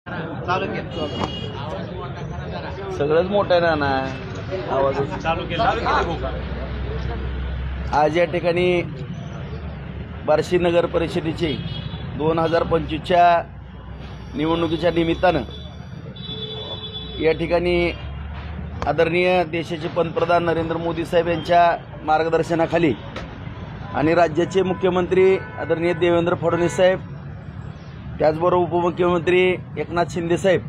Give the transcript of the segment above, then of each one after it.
चालू केलं सगळंच मोठं आहे ना आवाज चालू केलं आज या ठिकाणी बार्शी नगर परिषदेची 2025च्या निवडणुकीच्या निमित्तानं या ठिकाणी आदरणीय देशाचे पंतप्रधान नरेंद्र मोदी साहेब यांच्या मार्गदर्शनाखाली आणि राज्याचे मुख्यमंत्री आदरणीय देवेंद्र फडणवीस साहेब, त्याचबरोबर उपमुख्यमंत्री एकनाथ शिंदे साहेब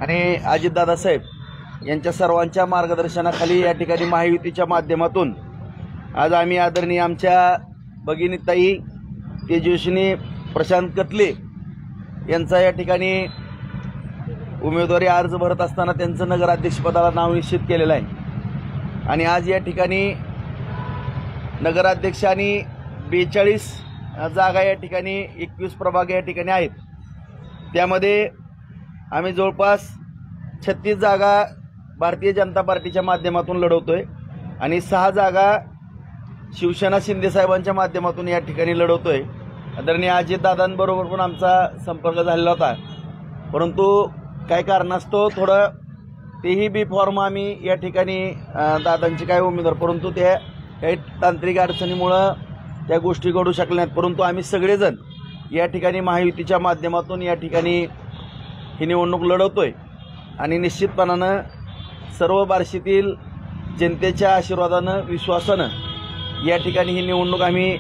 आणि अजितदादा साहेब यांच्या सर्वांच्या मार्गदर्शनाखाली या ठिकाणी महायुतीच्या माध्यमातून आज आम्ही आदरणीय आमच्या भगिनीताई तेजस्विनी प्रशांत कतले यांचा या ठिकाणी उमेदवारी अर्ज भरत असताना त्यांचं नगराध्यक्षपदाला नाव निश्चित केलेलं आहे। आणि आज या ठिकाणी नगराध्यक्ष आणि 42 जागा या ठिकाणी 21 प्रभाग या ठिकाणी आहेत। त्यामध्ये आम्ही जवळपास 36 जागा भारतीय जनता पार्टीच्या माध्यमातून लढवतोय आणि 6 जागा शिवसेना शिंदे साहेबांच्या माध्यमातून या ठिकाणी लढवतोय। आदरणीय अजितदादांबरोबर पण आमचा संपर्क झालेला होता, परंतु काही कारणास्तव थोडं तेही बी फॉर्म आम्ही या ठिकाणी दादांचे काय उमेदवार, परंतु त्या काही तांत्रिक अडचणीमुळं त्या गोष्टी घडू शकल्या नाहीत। परंतु आम्ही सगळेजण या ठिकाणी महायुतीच्या माध्यमातून या ठिकाणी ही निवडणूक लढवतोय आणि निश्चितपणानं सर्व बार्शीतील जनतेच्या आशीर्वादानं विश्वासानं या ठिकाणी ही निवडणूक आम्ही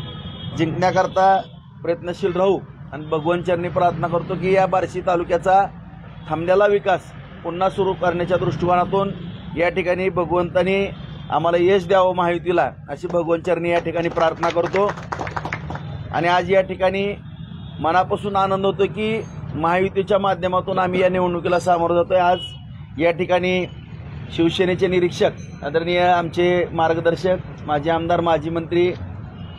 जिंकण्याकरता प्रयत्नशील राहू आणि भगवंतांनी प्रार्थना करतो की या बार्शी तालुक्याचा थांबलेला विकास पुन्हा सुरू करण्याच्या दृष्टिकोनातून या ठिकाणी भगवंतांनी आम्हाला यश द्यावं महायुतीला, अशी भगवंतांनी या ठिकाणी प्रार्थना करतो। आणि आज या ठिकाणी मनापासून आनंद होतो की महायुतीच्या माध्यमातून आम्ही या निवडणुकीला सामोरं जातोय। आज या ठिकाणी शिवसेनेचे निरीक्षक आदरणीय आमचे मार्गदर्शक माजी आमदार माजी मंत्री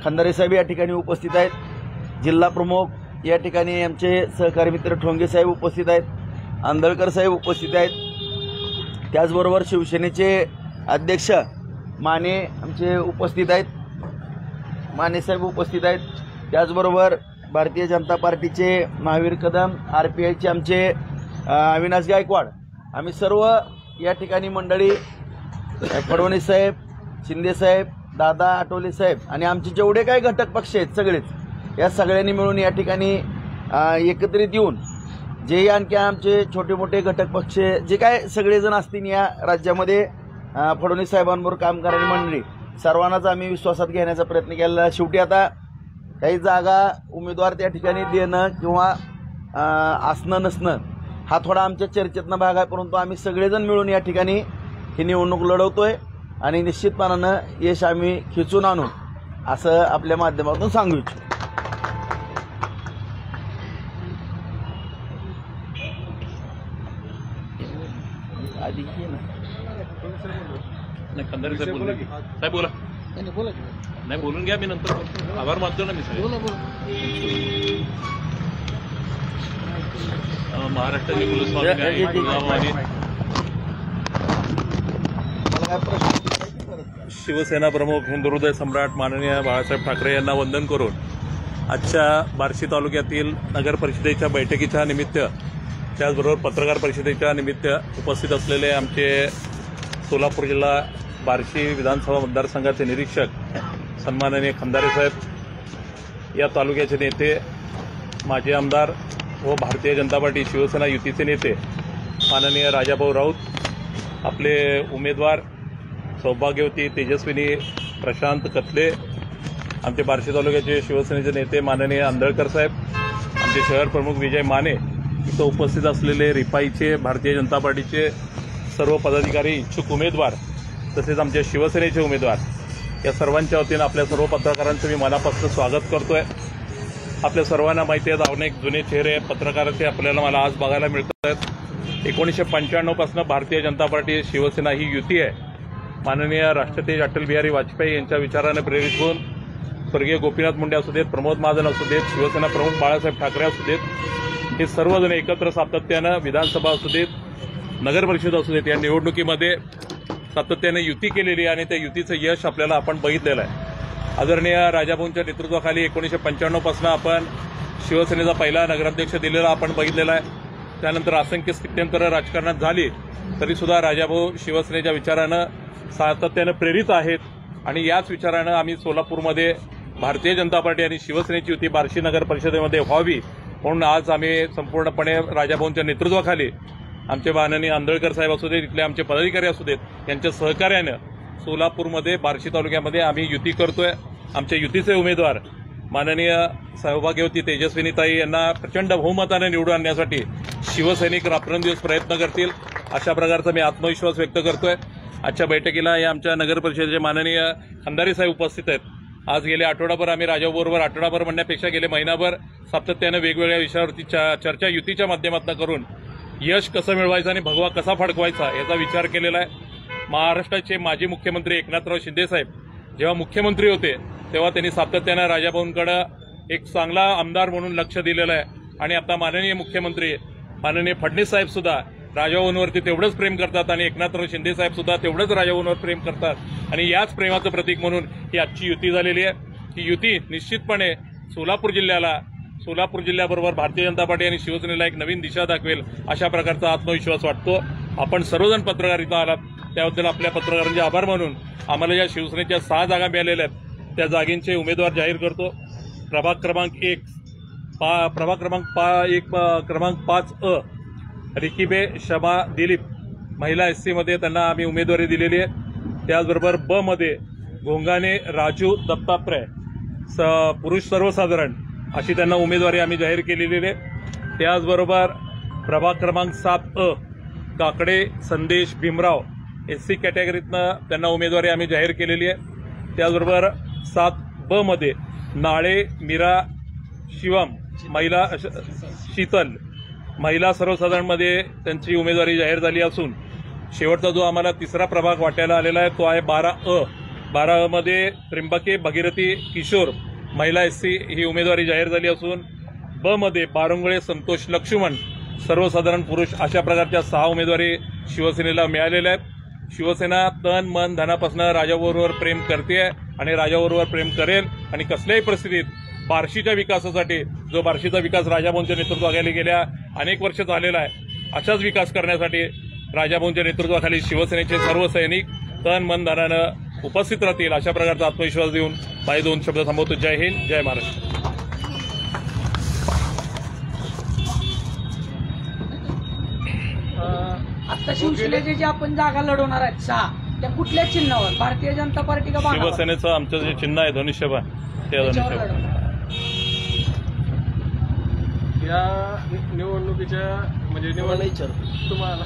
खंदारे साहेब या ठिकाणी उपस्थित आहेत। जिल्हा प्रमुख या ठिकाणी आमचे सहकारी मित्र ठोंगे साहेब उपस्थित आहेत, आंदळकर साहेब उपस्थित आहेत, त्याचबरोबर शिवसेनेचे अध्यक्ष माने आमचे उपस्थित आहेत, माने साहेब उपस्थित आहेत, त्याचबरोबर भारतीय जनता पार्टीचे महावीर कदम, RPIचे आमचे अविनाश गायकवाड, आम्ही सर्व या ठिकाणी मंडळी फडणवीस साहेब, शिंदे साहेब, दादा आठवले साहेब आणि आमचे जेवढे काही घटक पक्ष आहेत सगळेच या सगळ्यांनी मिळून या ठिकाणी एकत्रित येऊन जे आणखी आमचे छोटे मोठे घटक पक्ष जे काय सगळेजण असतील या राज्यामध्ये फडणवीस साहेबांबरोबर काम करणारी मंडळी सर्वांनाच आम्ही विश्वासात घेण्याचा प्रयत्न केला। शेवटी आता काही जागा उमेदवार त्या ठिकाणी देणं किंवा असणं नसणं हा थोडा आमच्या चर्चेतनं भाग आहे, परंतु आम्ही सगळेजण मिळून या ठिकाणी ही निवडणूक लढवतोय आणि निश्चितपणानं यश आम्ही खिचून आणू असं आपल्या माध्यमातून सांगू इच्छितो। नाही खंदारे साहेब बोलून घ्या, साहेब बोला नाही बोलून घ्या, मी नंतर आभार मानतो ना मी साहेब। महाराष्ट्राचे कुलस्वामी शिवसेना प्रमुख हिंदू हृदय सम्राट माननीय बाळासाहेब ठाकरे यांना वंदन करून आजच्या बार्शी तालुक्यातील नगर परिषदेच्या बैठकीच्या निमित्त त्याचबरोबर पत्रकार परिषदेच्या निमित्त उपस्थित असलेले आमचे सोलापूर जिल्हा बार्शी विधानसभा मतदारसंघाचे निरीक्षक सन्माननीय खंदारे साहेब, या तालुक्याचे नेते माजी आमदार व भारतीय जनता पार्टी शिवसेना युतीचे नेते माननीय राजाभाऊ राऊत, आपले उमेदवार सौभाग्यवती तेजस्विनी प्रशांत कतले, आमचे बार्शी तालुक्याचे शिवसेनेचे नेते माननीय आंदळकर साहेब, आमचे शहर प्रमुख विजय माने, इथं उपस्थित असलेले रिपाईचे भारतीय जनता पार्टीचे सर्व पदाधिकारी, इच्छुक उमेदवार तसेच आमच्या शिवसेनेचे उमेदवार, या सर्वांच्या वतीनं आपल्या सर्व पत्रकारांचं मी मनापासून स्वागत करतोय। आपल्या सर्वांना माहिती आहे अनेक जुने चेहरे पत्रकाराचे आपल्याला मला आज बघायला मिळत आहेत। 1995 पासून भारतीय जनता पार्टी शिवसेना ही युती आहे। माननीय राष्ट्रपती अटल बिहारी वाजपेयी यांच्या विचाराने प्रेरित होऊन स्वर्गीय गोपीनाथ मुंडे असू देत, प्रमोद महाजन असू देत, शिवसेना प्रमुख बाळासाहेब ठाकरे असू देत, हे सर्वजण एकत्र सातत्यानं विधानसभा असू देत, नगर परिषद असू देत या निवडणुकीमध्ये सातत्याने युती केलेली आणि त्या युतीचं यश आपल्याला आपण बघितलेलं आहे। आदरणीय राजाभाऊंच्या नेतृत्वाखाली 1995 पासून आपण शिवसेनेचा पहिला नगराध्यक्ष दिलेला आपण बघितलेला आहे। त्यानंतर असंख्य स्थित्यंतरं राजकारणात झाली तरीसुद्धा राजाभाऊ शिवसेनेच्या विचारानं सातत्यानं प्रेरित आहेत आणि याच विचारानं आम्ही सोलापूरमध्ये भारतीय जनता पार्टी आणि शिवसेनेची युती बार्शी नगर परिषदेमध्ये व्हावी म्हणून आज आम्ही संपूर्णपणे राजाभाऊंच्या नेतृत्वाखाली आमचे माननीय आंदळकर साहेब असू देत, इथले आमचे पदाधिकारी असू देत, यांच्या सहकार्यानं सोलापूरमध्ये बार्शी तालुक्यामध्ये आम्ही युती करतोय। आमच्या युतीचे उमेदवार माननीय सौभाग्यवती तेजस्विनीताई यांना प्रचंड बहुमताने निवडून आणण्यासाठी शिवसैनिक रात्रंदिवस प्रयत्न करतील अशा प्रकारचा मी आत्मविश्वास व्यक्त करतोय। आजच्या बैठकीला या आमच्या नगर परिषदेचे माननीय खंदारे साहेब उपस्थित आहेत। आज गेले आठवडाभर आम्ही राजाभाऊबरोबर आठवडाभर म्हणण्यापेक्षा गेले महिनाभर सातत्यानं वेगवेगळ्या विषयावरती चर्चा युतीच्या माध्यमातून करून यश कसं मिळवायचं आणि भगवा कसा फडकवायचा याचा विचार केलेला आहे। महाराष्ट्राचे माजी मुख्यमंत्री एकनाथराव शिंदे साहेब जेव्हा मुख्यमंत्री होते तेव्हा त्यांनी सातत्यानं राजाभाऊंकडे एक चांगला आमदार म्हणून लक्ष दिलेलं आहे आणि आता माननीय मुख्यमंत्री माननीय फडणवीस साहेब सुद्धा राजाभाऊंवरती तेवढंच प्रेम करतात आणि एकनाथराव शिंदे साहेब सुद्धा तेवढंच राजाभाऊंवर प्रेम करतात आणि याच प्रेमाचं प्रतीक म्हणून ही आजची युती झालेली आहे। ही युती निश्चितपणे सोलापूर जिल्ह्याबरोबर भारतीय जनता पार्टी आणि शिवसेनेला एक नवीन दिशा दाखवेल अशा प्रकारचा आत्मविश्वास वाटतो। आपण सर्वजण पत्रकार इथं आलात त्याबद्दल आपल्या पत्रकारांचे आभार मानून आम्हाला या शिवसेनेच्या 6 जागा मिळालेल्या आहेत त्या जागेंचे उमेदवार जाहीर करतो। प्रभाग क्रमांक 5 रिकीबे शमा दिलीप महिला SC मध्ये त्यांना आम्ही उमेदवारी दिलेली आहे। त्याचबरोबर ब मध्ये घोंगाने राजू दत्तात्रय पुरुष सर्वसाधारण अशी त्यांना उमेदवारी आम्ही जाहीर केलेली आहे। त्याचबरोबर प्रभाग क्रमांक 7 काकडे संदेश भीमराव SC कॅटेगरीतनं त्यांना उमेदवारी आम्ही जाहीर केलेली आहे। त्याचबरोबर 7B मध्ये नाळे मीरा शिवम महिला शीतल महिला सर्वसाधारणमध्ये त्यांची उमेदवारी जाहीर झाली असून शेवटचा जो आम्हाला तिसरा प्रभाग वाटायला आलेला आहे तो आहे 12 मध्ये त्र्यंबके भगीरथी किशोर महिला SC ही उमेदवारी जाहीर झाली असून ब मध्ये बारंगुळे संतोष लक्ष्मण सर्वसाधारण पुरुष अशा प्रकारच्या 6 उमेदवारी शिवसेनेला मिळालेल्या आहेत। शिवसेना तन मन धनापासून राजाभाऊंवर प्रेम करते आणि राजाभाऊंवर प्रेम करेल आणि कसल्याही परिस्थितीत बार्शीच्या विकासासाठी जो बार्शीचा विकास राजाभाऊंच्या नेतृत्वाखाली गेल्या अनेक वर्ष झालेला आहे अशाच विकास करण्यासाठी राजाभाऊंच्या नेतृत्वाखाली शिवसेनेचे सर्व सैनिक तन मन धनानं उपस्थित राहतील अशा प्रकारचा आत्मविश्वास देऊन माझे 2 शब्द थांबवतो। जय हिंद, जय महाराष्ट्र। आता शिवसेनेचे जे आपण जागा लढवणार आहेत 6 त्या कुठल्या चिन्हावर भारतीय जनता पार्टी का शिवसेनेचं आमचं जे चिन्ह आहे धनुष्यबाण त्या धनुष्यबाण या निवडणुकीच्या म्हणजे निवडणूक तुम्हाला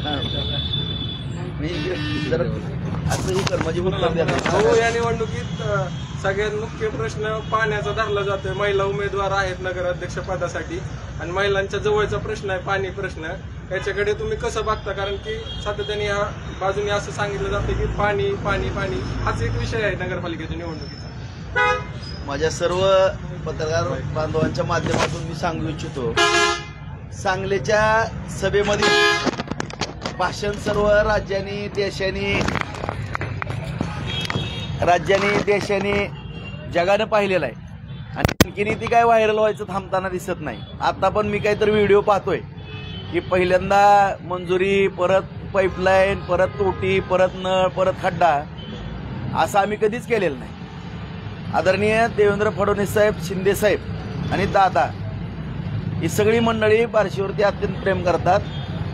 या निवडणुकीत सगळ्यात मुख्य प्रश्न पाण्याचा धरला जातोय। महिला उमेदवार आहेत नगराध्यक्ष पदासाठी आणि महिलांच्या जवळचा प्रश्न आहे पाणी प्रश्न। याच्याकडे तुम्ही कसं बघता कारण की सातत्याने या बाजूने असं सांगितलं जातं की पाणी पाणी पाणी हाच एक विषय आहे नगरपालिकेच्या निवडणुकीचा। माझ्या सर्व पत्रकार बांधवांच्या माध्यमातून मी सांगू इच्छितो सांगलीच्या सभेमध्ये भाषण सर्व राज्यांनी देशांनी जगानं पाहिलेलं आहे आणि आणखीन ती काय व्हायरल व्हायचं थांबताना दिसत नाही। आता पण मी काहीतरी व्हिडिओ पाहतोय की पहिल्यांदा मंजुरी परत पाईपलाईन परत तोटी परत नळ परत खड्डा असं आम्ही कधीच केलेलं नाही। आदरणीय देवेंद्र फडणवीस साहेब शिंदे साहेब आणि दादा ही सगळी मंडळी बार्शीवरती अत्यंत प्रेम करतात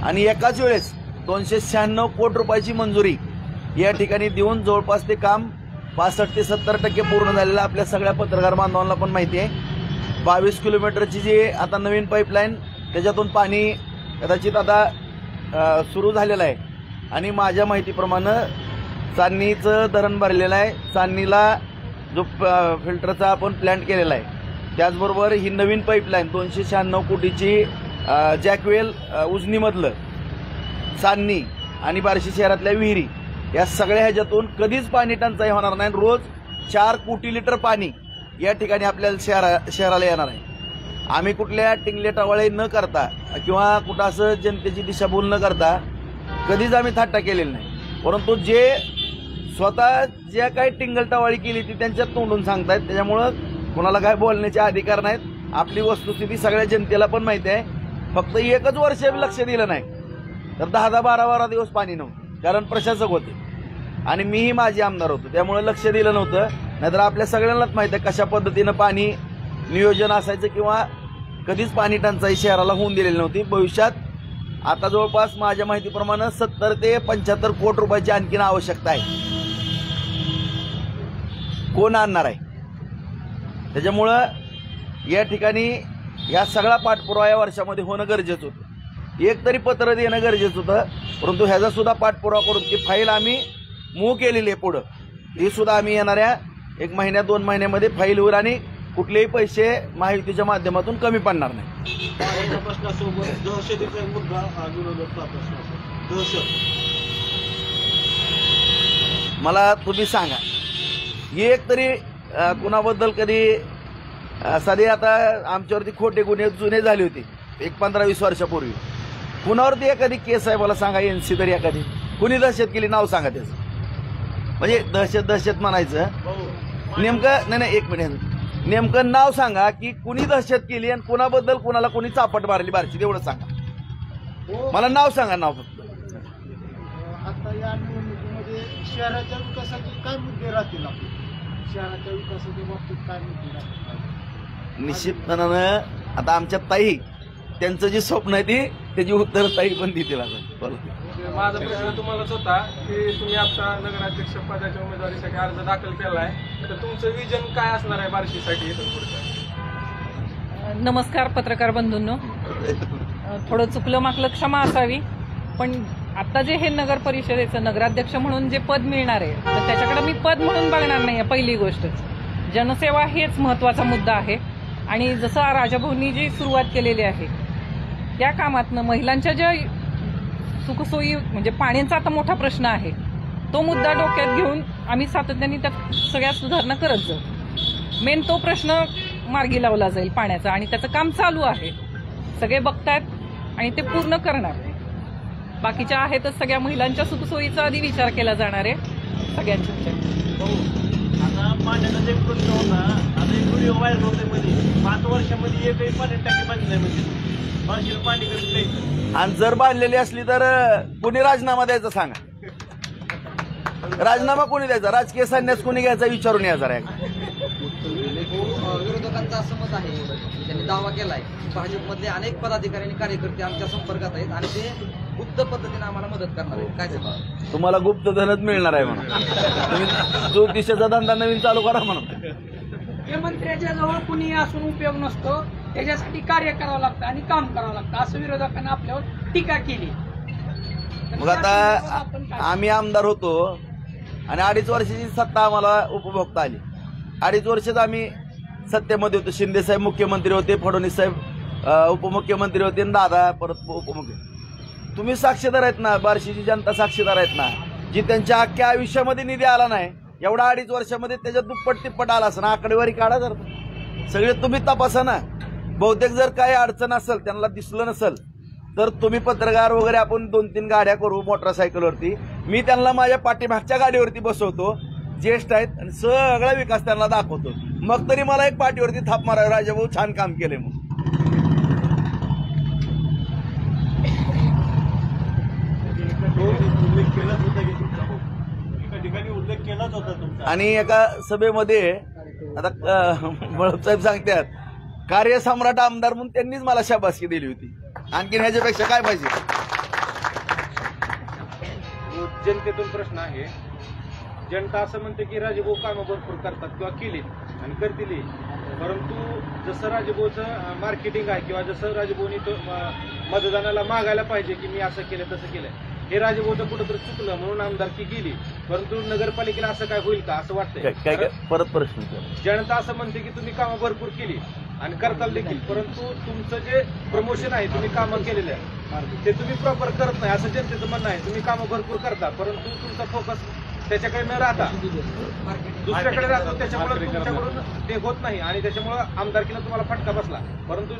आणि एकाच वेळेस 296 कोटी रुपयाची मंजुरी या ठिकाणी देऊन जवळपास ते काम 65 ते 70% पूर्ण झालेलं आपल्या सगळ्या पत्रकार बांधवांना पण माहिती आहे। 22 किलोमीटरची जी आता नवीन पाईपलाईन त्याच्यातून पाणी कदाचित आता सुरू झालेलं आहे आणि माझ्या माहितीप्रमाणे चांदणीचं धरण भरलेलं आहे। चांदणीला जो फिल्टरचा आपण प्लॅन्ट केलेला आहे त्याचबरोबर ही नवीन पाईपलाईन 296 कोटीची जॅकवेल उजनीमधलं चांदणी आणि बार्शी शहरातल्या विहिरी या सगळ्या ह्याच्यातून कधीच पाणी टंचाई होणार नाही। रोज 4 कोटी लिटर पाणी या ठिकाणी आपल्याला शहराला येणार आहे। आम्ही कुठल्या टिंगले टवाळे न करता किंवा कुठं असं जनतेची दिशाभूल न करता कधीच आम्ही थट्टा केलेली नाही, परंतु जे स्वतः ज्या काही टिंगलटावाळी केली ती त्यांच्यात तोंडून सांगतायत त्याच्यामुळं कोणाला काय बोलण्याचे अधिकार नाहीत। आपली वस्तुस्थिती सगळ्या जनतेला पण माहिती आहे फक्त एकच वर्ष लक्ष दिलं नाही तर 10-12 दिवस पाणी नव्हतं, कारण प्रशासक होते आणि मीही माझे आमदार होतो, त्यामुळे लक्ष दिलं नव्हतं. नाहीतर आपल्या सगळ्यांनाच माहिती आहे कशा पद्धतीनं पाणी नियोजन असायचं किंवा कधीच पाणी टंचाई शहराला होऊन दिलेली नव्हती. भविष्यात आता जवळपास माझ्या माहितीप्रमाणे 70 ते 75 कोटी रुपयाची आणखीन आवश्यकता आहे. कोण आणणार आहे? त्याच्यामुळं या ठिकाणी या सगळा पाठपुरावा या वर्षामध्ये होणं गरजेचं होतं. एक तरी पत्र देणं गरजेचं होतं, परंतु ह्याचा सुद्धा पाठपुरावा करून ती फाईल आम्ही मूव्ह केलेली आहे पुढं. ती सुद्धा आम्ही येणाऱ्या 1 महिन्यात 2 महिन्यामध्ये फाईल होईल आणि कुठलेही पैसे महायुतीच्या माध्यमातून कमी पडणार नाही. प्रश्नासोबत दहशतीचा मुद्दा विरोधात दहशत. मला तुम्ही सांगा, एक तरी कुणाबद्दल कधी साधे आता आमच्यावरती खोटे गुन्हे जुने झाले होते 15-20 वर्षापूर्वी, कुणावरती एखादी केस आहे मला सांगा, NC तरी एखादी कुणी दहशत केली नाव सांगा त्याचं. म्हणजे दहशत म्हणायचं नेमकं नाही, 1 मिनिट, नेमकं नाव सांगा की कुणी दहशत केली आणि कुणाबद्दल कुणाला कोणी चापट मारली बारची, तेवढं सांगा मला. नाव सांगा, नाव फक्त. आता या निवडणुकीमध्ये शहराच्या विकासाचे काय मुद्दे राहतील? आपले शहराच्या विकासाच्या बाबतीत काय मुद्दे राहतील? निश्चितपणानं आता आमच्या ताई त्यांचं जे स्वप्न आहे ती त्याची उत्तर ताई पण देतील. आता माझा प्रश्न तुम्हालाच होता की तुम्ही आता नगराध्यक्ष पदाच्या उमेदवारीसाठी अर्ज दाखल केलाय, तर तुमचं विजन काय असणार आहे बार्शीसाठी इथून पुढचं? नमस्कार पत्रकार बंधूंनो, थोडं चुकलं मागलं क्षमा असावी, पण आता जे हे नगर परिषदेचं नगराध्यक्ष म्हणून जे पद मिळणार आहे तर त्याच्याकडे मी पद म्हणून बघणार नाही. पहिली गोष्ट, जनसेवा हेच महत्वाचा मुद्दा आहे. आणि जसं राजाभाऊंनी जी सुरुवात केलेली आहे त्या कामातनं महिलांच्या ज्या सुखसोयी, म्हणजे पाण्याचा आता मोठा प्रश्न आहे, तो मुद्दा डोक्यात घेऊन आम्ही सातत्याने त्यात सगळ्या सुधारणा करत जाऊ. मेन तो प्रश्न मार्गी लावला जाईल पाण्याचा, आणि त्याचं काम चालू आहे, सगळे बघतायत आणि ते पूर्ण करणार. बाकीच्या आहेतच सगळ्या महिलांच्या सुखसोयीचा आधी विचार केला जाणार आहे सगळ्यांच्या. आता पाण्याचा जे प्रश्न होता, आता एक व्हिडिओ व्हायरल होते मध्ये 5 वर्षामध्ये एकही पाणी टाकी बांधली नाही, म्हणजे बार्शीला पाणी कसं द्यायचं? आणि जर बांधलेली असली तर कोणी राजीनामा द्यायचा सांगा. राजीनामा कोणी द्यायचा? राजकीय संन्यास कोणी घ्यायचा विचारून या जरा. विरोधकांचं असं मत आहे, त्यांनी दावा केलाय भाजपमधले अनेक पदाधिकारी आणि कार्यकर्ते आमच्या संपर्कात आहेत आणि ते गुप्त पद्धतीने आम्हाला मदत करणार आहेत. काय सांगा? तुम्हाला गुप्त धनच मिळणार आहे म्हणून तुम्ही ज्योतिषाचा धंदा नवीन चालू करा म्हणून. हे मंत्र्याच्या जवळ कुणी असून उपयोग नसतो, त्याच्यासाठी कार्य करावं लागतं आणि काम करावं लागतं, असं विरोधकांना आपल्यावर टीका केली. मग आता आम्ही आमदार होतो आणि 2.5 वर्षाची सत्ता आम्हाला उपभोगता आली. 2.5 वर्षात आम्ही सत्तेमध्ये होतो. शिंदे साहेब मुख्यमंत्री होते, फडणवीस साहेब उपमुख्यमंत्री होते आणि दादा परत उपमुख्यमंत्री. तुम्ही साक्षीदार आहेत ना, बार्शीची जनता साक्षीदार आहेत ना, जी त्यांच्या अख्ख्या आयुष्यामध्ये निधी आला नाही, एवढा 2.5 वर्षामध्ये त्याच्या दुप्पट तिप्पट आला असं ना. आकडेवारी काढा जर, सगळे तुम्ही तपासा ना. बहुतेक जर काही अडचण असेल, त्यांना दिसलं नसेल तर तुम्ही पत्रकार वगैरे आपण 2-3 गाड्या करू मोटरसायकलवरती, मी त्यांना माझ्या पाठीमागच्या गाडीवरती बसवतो, ज्येष्ठ आहेत, आणि सगळा विकास त्यांना दाखवतो. मग तरी मला एक पाठीवरती थाप मारावी, राजाभाऊ छान काम केले म्हणून. उल्लेख केलाच होता तुमचा. आणि एका सभेमध्ये आता बळप साहेब सांगतात कार्यसम्राट आमदार म्हणून त्यांनीच मला शाबासकी दिली होती. आणखीन ह्याच्यापेक्षा काय पाहिजे? जनतेतून प्रश्न आहे. जनता असं म्हणते की राजभाऊ कामं भरपूर करतात किंवा केली आणि करतील, परंतु जसं राजभाऊचं मार्केटिंग आहे किंवा जसं राजभाऊनी तो मतदानाला मागायला पाहिजे की मी असं केलं तसं केलं, हे राजभाऊचं कुठंतरी चुकलं म्हणून आमदारकी गेली, परंतु नगरपालिकेला असं काय होईल का असं वाटतंय? काय परत प्रश्न? जनता असं म्हणते की तुम्ही कामं भरपूर केली आणि करताल देखील, परंतु तुमचं जे प्रमोशन आहे, तुम्ही कामं केलेले आहे ते तुम्ही प्रॉपर करत नाही असं जनतेचं म्हणणं आहे. तुम्ही कामं भरपूर करता परंतु तुमचा फोकस त्याच्याकडे न राहता दुसऱ्याकडे राहतो, त्याच्यामुळे तुमच्याकडून ते होत नाही आणि त्याच्यामुळे आमदारकीला तुम्हाला फटका बसला. परंतु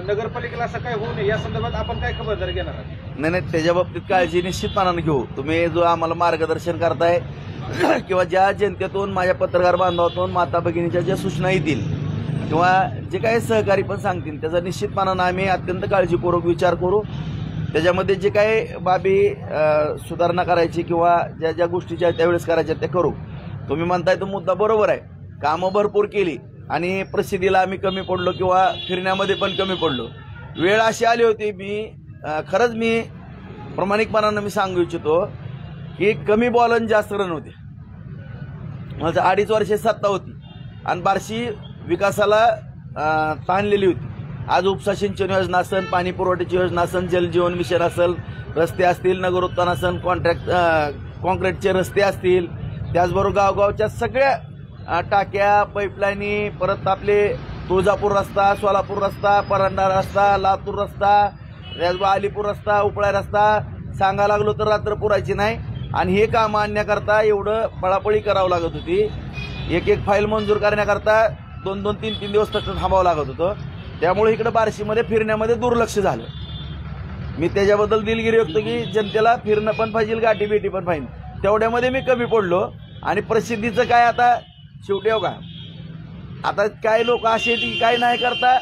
नगरपालिकेला असं काय होऊ नये या संदर्भात आपण काय खबरदारी घेणार आहात? नाही, त्याच्या बाबतीत काळजी निश्चितपणाने घेऊ. तुम्ही जो आम्हाला मार्गदर्शन करताय किंवा ज्या जनतेतून माझ्या पत्रकार बांधवातून माता भगिनीच्या ज्या सूचना येतील किंवा जे काही सहकारी पण सांगतील त्याचा निश्चितपणानं आम्ही अत्यंत काळजीपूर्वक विचार करू. त्याच्यामध्ये जे काही बाबी सुधारणा करायची किंवा ज्या ज्या गोष्टीच्या त्यावेळेस करायच्या त्या करू. तुम्ही म्हणताय तो मुद्दा बरोबर आहे. कामं भरपूर केली आणि प्रसिद्धीला आम्ही कमी पडलो किंवा फिरण्यामध्ये पण कमी पडलो. वेळ अशी आली होती, खरंच मी प्रामाणिकपणानं मी सांगू इच्छितो की कमी बॉल आणि जास्त रन होते. माझं 2.5 वर्षे सत्ता होती आणि बार्शी विकासाला ताणलेली होती. आज उपसा सिंचन योजना असेल, पाणी पुरवठ्याची योजना असेल, जलजीवन मिशन असेल, रस्ते असतील, नगरोत्थान असेल, कॉन्क्रीटचे रस्ते असतील, त्याचबरोबर गावगावच्या सगळ्या टाक्या, पाईपलाईनी, परत आपले तुळजापूर रस्ता, सोलापूर रस्ता, परांडा रस्ता, लातूर रस्ता, त्याचबरोबर अलीपूर रस्ता, उपळा रस्ता, सांगायला लागलो तर रात्र पुरायची नाही. आणि हे काम आणण्याकरता एवढं पळापळी करावं लागत होती. एक एक फाईल मंजूर करण्याकरता 2-2, 3-3 दिवस तक थांबावं लागत होतं. त्यामुळे इकडे बार्शीमध्ये फिरण्यामध्ये दुर्लक्ष झालं. मी त्याच्याबद्दल दिलगिरी व्यक्त की जनतेला फिरणं पण पाहिजे, गाठी भेटी पण पाहिजे. तेवढ्यामध्ये मी कमी पडलो. आणि प्रसिद्धीचं काय आता शेवटी हो का, आता काय लोक असे की काय नाही करता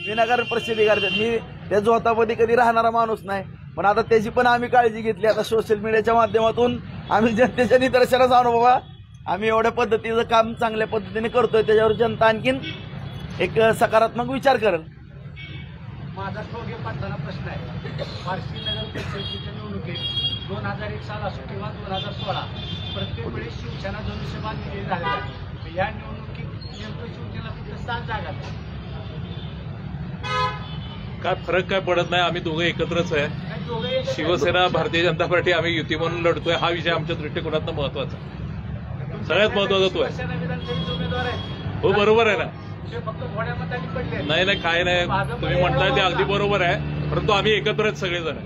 विनाकारण प्रसिद्धी करतात. मी त्या जोतामध्ये कधी राहणारा माणूस नाही, पण आता त्याची पण आम्ही काळजी घेतली. आता सोशल मीडियाच्या माध्यमातून आम्ही जनतेच्या निदर्शनास आणू बाबा आम्ही एवढ्या पद्धतीचं काम चांगल्या पद्धतीने करतोय, त्याच्यावर जनता आणखीन एक सकारात्मक विचार करेल. माझा ठोगे पाटलाला प्रश्न आहे. बार्शी नगर परिषदेच्या निवडणुकीत 2001 साल असो किंवा 2016 प्रत्येक वेळेस शिवसेना धनुष्यबाण विजयी झालेला आहे. या निवडणुकीत नेमकं शिवसेना फक्त 7 जागा काय फरक काय पडत नाही. आम्ही दोघे एकत्रच आहे. शिवसेना, भारतीय जनता पार्टी आम्ही युती म्हणून लढतोय. हा विषय आमच्या दृष्टिकोनातून महत्वाचा, सगळ्यात महत्वाचा तो आहे. उमेदवार आहेत. हो बरोबर आहे ना. फक्त थोड्या मतांनी पडले. नाही काय नाही, तुम्ही म्हणताय ते अगदी बरोबर आहे. परंतु आम्ही एकत्र आहेत, सगळेजण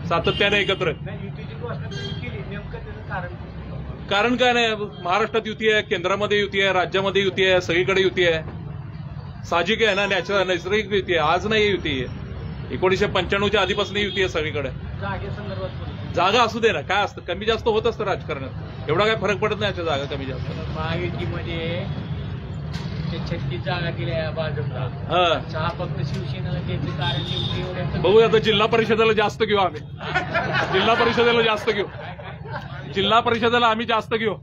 सातत्याने एकत्र आहेत. युतीची घोषणा केली, नेमकं त्याचं कारण काय नाही. महाराष्ट्रात युती आहे, केंद्रामध्ये युती आहे, राज्यामध्ये युती आहे, सगळीकडे युती आहे. साहजिक आहे ना, नैसर्गिक युती आहे. आज नाही युती आहे, 1995च्या आधीपासून युती आहे सगळीकडे. जागा असू दे ना, काय असतं कमी जास्त होत असतं राजकारणात. एवढा काय फरक पडत नाही अशा जागा कमी जास्त. महायुतीमध्ये 36 जागा दिल्या भाजपला, फक्त शिवसेनेला द्यायचं कारण बघूया. आता जिल्हा परिषदेला जास्त घेऊ आम्ही. जिल्हा परिषदेला जास्त घेऊ. जिल्हा परिषदेला आम्ही जास्त घेऊ.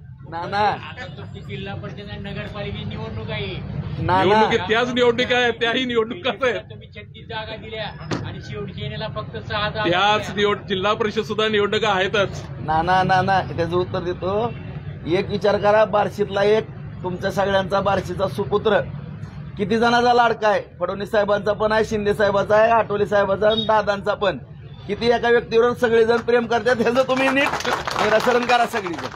जिल्हा परिषद नगरपालिकेची निवडणूक आहे. निवडणुकीत त्याच निवडणूक आहे, त्याही निवडणुकाच आहे. तुम्ही 36 जागा दिल्या आणि शिवसेनेला फक्त 6 जागा. त्याच जिल्हा परिषद सुद्धा निवडणुका आहेतच. ना त्याचं उत्तर देतो. एक विचार करा, बार्शीतला एक तुमच्या सगळ्यांचा बार्शीचा सुपुत्र किती जणांचा लाडका आहे. फडणवीस साहेबांचा पण आहे, शिंदे साहेबांचा आहे, आठवले साहेबांचा आणि दादांचा पण. किती एका व्यक्तीवर सगळेजण प्रेम करतात, ह्याचं तुम्ही नीट निराकरण करा सगळीजण.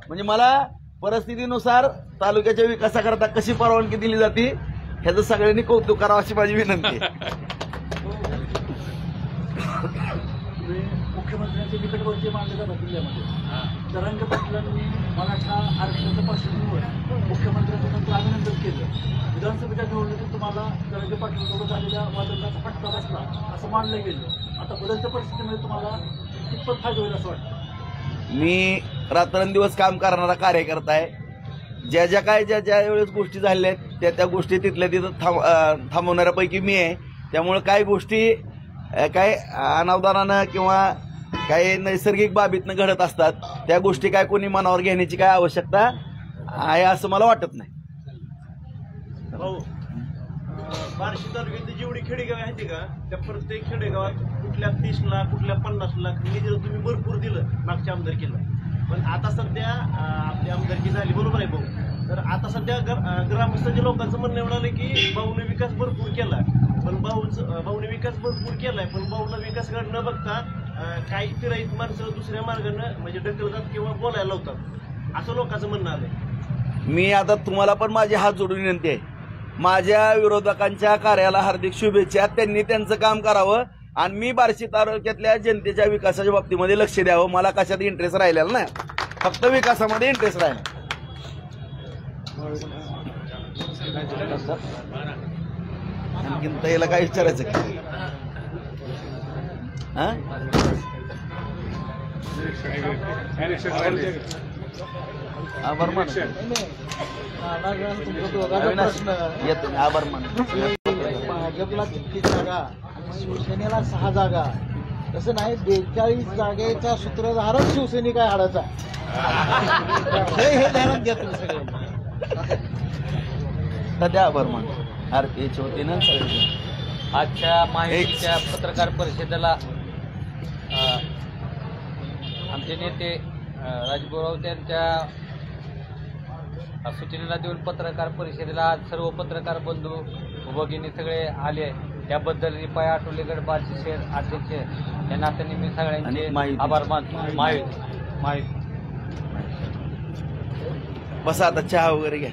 म्हणजे मला परिस्थितीनुसार तालुक्याच्या विकासाकरता कशी परवानगी दिली जाते ह्याचं सगळ्यांनी कौतुक करावं अशी माझी विनंती आहे. मुख्यमंत्र्यांचे निकटवर्ती मानले जातात जिल्ह्यामध्ये. जरांगे पाटलांनी मराठा आरक्षणाच्या पार्श्वभूमीवर मुख्यमंत्र्यांचं नंतर अभिनंदन केलं. विधानसभेच्या निवडणुकीत तुम्हाला जरांगे पाटलांसोबत झालेल्या वादळाचा फटका बसला असं मानलं गेलं. आता बदलत्या परिस्थितीमध्ये तुम्हाला कितपत फायदा होईल असं वाटतं? मी रात्रंदिवस काम करणारा कार्यकर्ता आहे. ज्या वेळेस गोष्टी झालेल्या आहेत त्या गोष्टी तिथल्या तिथं थांबवणाऱ्यापैकी मी आहे. त्यामुळे काही गोष्टी काय अनावधानानं किंवा काही नैसर्गिक बाबीतनं घडत असतात. त्या गोष्टी काय कोणी मनावर घेण्याची काय आवश्यकता आहे असं मला वाटत नाही. बार्शी तालुक्यातली जेवढी खेडेगाव आहेत का, त्या प्रत्येक खेडेगावात कुठल्या 30 लाख कुठल्या 50 लाख निधी तुम्ही भरपूर दिलं मागच्या आमदारकीला. पण आता सध्या आपली आमदारकी झाली, बरोबर आहे भाऊ. तर आता सध्या ग्रामस्थांच्या लोकांचं म्हणणं एवढं आलं की भाऊने विकास भरपूर केला, पण भाऊने विकास भरपूर केलाय, पण भाऊला विकासकडे न बघता काही फिराईत माणसं दुसऱ्या मार्गानं म्हणजे ढकलतात किंवा बोलायला लावतात, असं लोकांचं म्हणणं आलंय. मी आता तुम्हाला पण माझे हात जोडून विनंती आहे. माझ्या विरोधकांच्या कार्याला हार्दिक शुभेच्छा. त्यांनी त्यांचं काम करावं आणि मी बार्शी तालुक्यातल्या जनतेच्या विकासाच्या बाबतीमध्ये लक्ष द्यावं. मला कशात इंटरेस्ट राहिलेला नाही, फक्त विकासामध्ये इंटरेस्ट राहिला. आणखीन त्याला काय विचारायचं का? आभार मान अविनाश येतो आभार मान भाजपला 33 जागा आणि शिवसेनेला 6 जागा. तसं नाही, 42 जागेचा सूत्रधारच शिवसैनिक आहे हाडाचा. हे ध्यानात घ्या तुम्ही सगळे. सध्या आभार मान आरतीच्या वतीनं सगळे. आजच्या माहितीच्या पत्रकार परिषदेला आमचे नेते राजगुराव त्यांच्या सूचनेला देऊन पत्रकार परिषदेला आज सर्व पत्रकार बंधू भगिनी सगळे आले. त्याबद्दल रिपाई आठवलेगड बार्शी शहर अध्यक्ष या नात्याने मी सगळ्यांचे आभार मानतो. माहिती बसा आता चहा वगैरे घ्या.